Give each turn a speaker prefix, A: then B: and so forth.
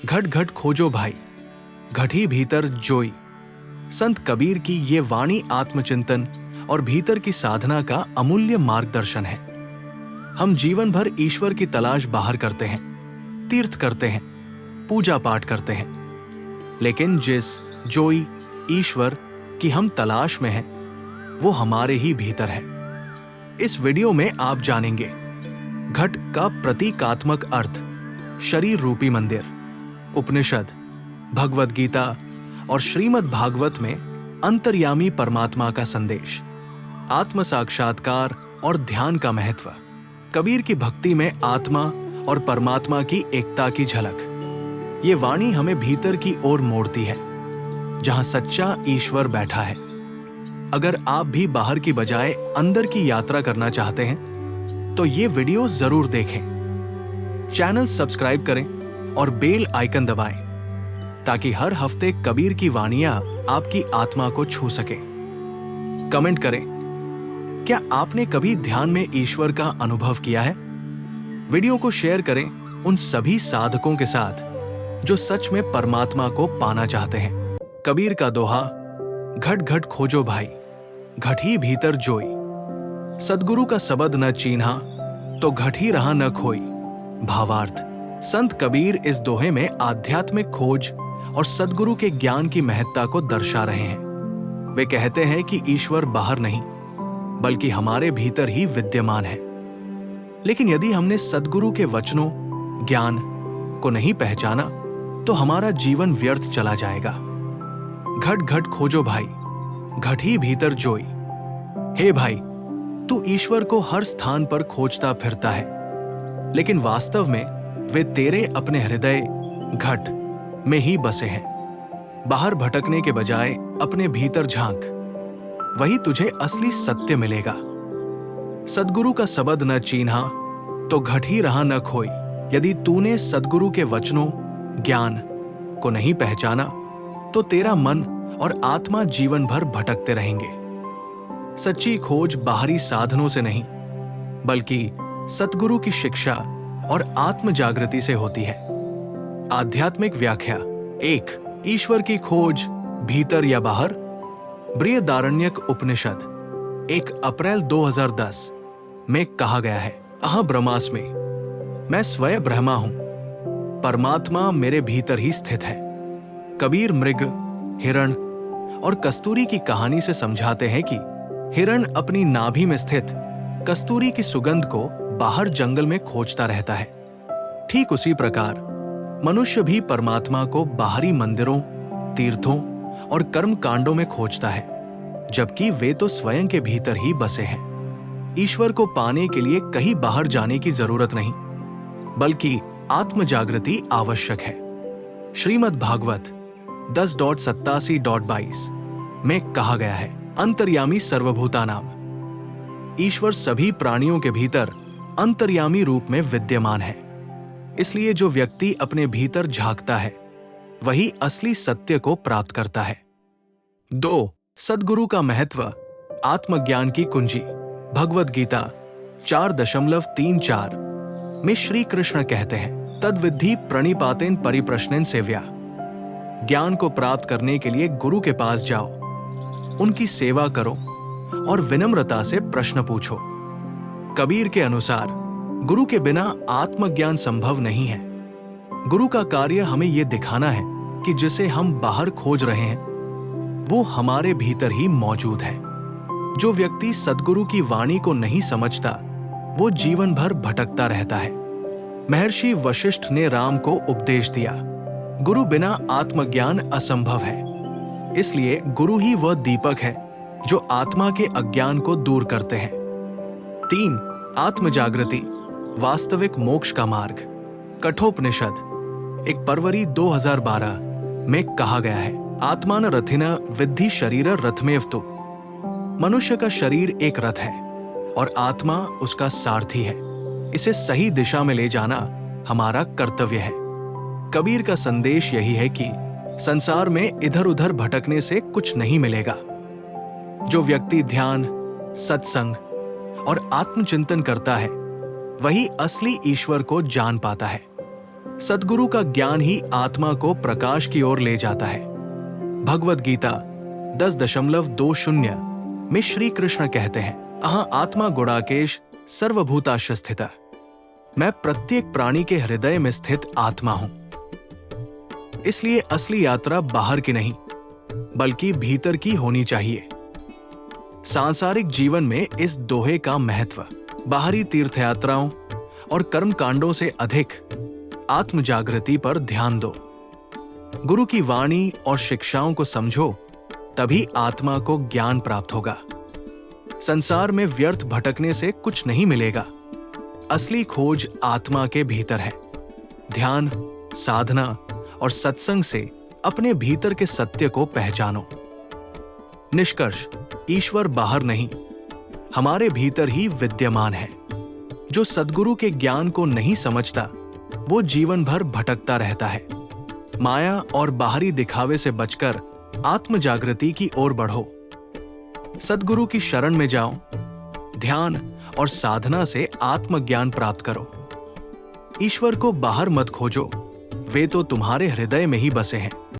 A: घट घट खोजो भाई, घटी भीतर जोई। संत कबीर की ये वाणी आत्मचिंतन और भीतर की साधना का अमूल्य मार्गदर्शन है। हम जीवन भर ईश्वर की तलाश बाहर करते हैं, तीर्थ करते हैं, पूजा पाठ करते हैं, लेकिन जिस जोई ईश्वर की हम तलाश में हैं, वो हमारे ही भीतर है। इस वीडियो में आप जानेंगे घट का प्रतीकात्मक अर्थ, शरीर रूपी मंदिर, उपनिषद, भगवद गीता और श्रीमद् भागवत में अंतर्यामी परमात्मा का संदेश, आत्म साक्षात्कार और ध्यान का महत्व, कबीर की भक्ति में आत्मा और परमात्मा की एकता की झलक। ये वाणी हमें भीतर की ओर मोड़ती है, जहां सच्चा ईश्वर बैठा है। अगर आप भी बाहर की बजाय अंदर की यात्रा करना चाहते हैं तो ये वीडियो जरूर देखें। चैनल सब्सक्राइब करें और बेल आइकन दबाएं ताकि हर हफ्ते कबीर की वाणियां आपकी आत्मा को छू सके। कमेंट करें, क्या आपने कभी ध्यान में ईश्वर का अनुभव किया है? वीडियो को शेयर करें उन सभी साधकों के साथ जो सच में परमात्मा को पाना चाहते हैं। कबीर का दोहा, घट घट खोजो भाई, घट ही भीतर जोई। सदगुरु का शब्द न चीन्हा तो घट ही रहा न खोई। भावार्थ, संत कबीर इस दोहे में आध्यात्मिक खोज और सदगुरु के ज्ञान की महत्ता को दर्शा रहे हैं। वे कहते हैं कि ईश्वर बाहर नहीं बल्कि हमारे भीतर ही विद्यमान है। लेकिन यदि हमने सदगुरु के वचनों, ज्ञान को नहीं पहचाना तो हमारा जीवन व्यर्थ चला जाएगा। घट घट खोजो भाई, घट ही भीतर जोई। हे भाई, तू ईश्वर को हर स्थान पर खोजता फिरता है, लेकिन वास्तव में वे तेरे अपने हृदय घट में ही बसे हैं। बाहर भटकने के बजाय अपने भीतर झांक, वही तुझे असली सत्य मिलेगा। सदगुरु का शब्द न चीन्हा तो घट ही रहा न खोई। यदि तूने सदगुरु के वचनों, ज्ञान को नहीं पहचाना तो तेरा मन और आत्मा जीवन भर भटकते रहेंगे। सच्ची खोज बाहरी साधनों से नहीं बल्कि सतगुरु की शिक्षा और आत्म जागृति से होती है। आध्यात्मिक व्याख्या 1. ईश्वर की खोज भीतर या बाहर। बृहदारण्यक उपनिषद 1 अप्रैल 2010 में कहा गया है, अह ब्रह्मास्मि, मैं स्वयं ब्रह्मा हूं, परमात्मा मेरे भीतर ही स्थित है। कबीर मृग, हिरण और कस्तूरी की कहानी से समझाते हैं कि हिरण अपनी नाभि में स्थित कस्तूरी की सुगंध को बाहर जंगल में खोजता रहता है। ठीक उसी प्रकार मनुष्य भी परमात्मा को बाहरी मंदिरों, तीर्थों और कर्म कांडों में खोजता है, जबकि वे तो स्वयं के भीतर ही बसे हैं। ईश्वर को पाने के लिए कहीं बाहर जाने की जरूरत नहीं, बल्कि आत्म जागृति आवश्यक है। श्रीमद् भागवत 10.87.22 में कहा गया है, अंतर्यामी सर्वभूतानाम। ईश्वर सभी प्राणियों के भीतर अंतर्यामी रूप में विद्यमान है। इसलिए जो व्यक्ति अपने भीतर झांकता है वही असली सत्य को प्राप्त करता है। 2. सद्गुरु का महत्व, आत्मज्ञान की कुंजी। भगवद गीता 4.34 में श्री कृष्ण कहते हैं, तद्विद्धि प्रणिपातेन परिप्रश्नेन सेव्या। ज्ञान को प्राप्त करने के लिए गुरु के पास जाओ, उनकी सेवा करो और विनम्रता से प्रश्न पूछो। कबीर के अनुसार गुरु के बिना आत्मज्ञान संभव नहीं है। गुरु का कार्य हमें यह दिखाना है कि जिसे हम बाहर खोज रहे हैं वो हमारे भीतर ही मौजूद है। जो व्यक्ति सद्गुरु की वाणी को नहीं समझता वो जीवन भर भटकता रहता है। महर्षि वशिष्ठ ने राम को उपदेश दिया, गुरु बिना आत्मज्ञान असंभव है। इसलिए गुरु ही वह दीपक है जो आत्मा के अज्ञान को दूर करते हैं। 3. आत्म जागृति, वास्तविक मोक्ष का मार्ग। कठोपनिषद 1 फरवरी 2012 में कहा गया है, आत्मान रथिना विद्धि शरीर रथमेव तु। मनुष्य का शरीर एक रथ है और आत्मा उसका सारथी है। इसे सही दिशा में ले जाना हमारा कर्तव्य है। कबीर का संदेश यही है कि संसार में इधर उधर भटकने से कुछ नहीं मिलेगा। जो व्यक्ति ध्यान, सत्संग और आत्मचिंतन करता है वही असली ईश्वर को जान पाता है। सद्गुरु का ज्ञान ही आत्मा को प्रकाश की ओर ले जाता है। भगवद गीता 10.20 में श्री कृष्ण कहते हैं, अहं आत्मा गुणाकेश सर्वभूताश्च स्थितः। मैं प्रत्येक प्राणी के हृदय में स्थित आत्मा हूं। इसलिए असली यात्रा बाहर की नहीं, बल्कि भीतर की होनी चाहिए। सांसारिक जीवन में इस दोहे का महत्व बाहरी तीर्थयात्राओं और कर्मकांडों से अधिक आत्म जागृति पर ध्यान दो। गुरु की वाणी और शिक्षाओं को समझो, तभी आत्मा को ज्ञान प्राप्त होगा। संसार में व्यर्थ भटकने से कुछ नहीं मिलेगा। असली खोज आत्मा के भीतर है। ध्यान, साधना और सत्संग से अपने भीतर के सत्य को पहचानो। निष्कर्ष, ईश्वर बाहर नहीं, हमारे भीतर ही विद्यमान है। जो सद्गुरु के ज्ञान को नहीं समझता, वो जीवन भर भटकता रहता है। माया और बाहरी दिखावे से बचकर आत्म जागृति की ओर बढ़ो। सद्गुरु की शरण में जाओ। ध्यान और साधना से आत्मज्ञान प्राप्त करो। ईश्वर को बाहर मत खोजो, वे तो तुम्हारे हृदय में ही बसे हैं।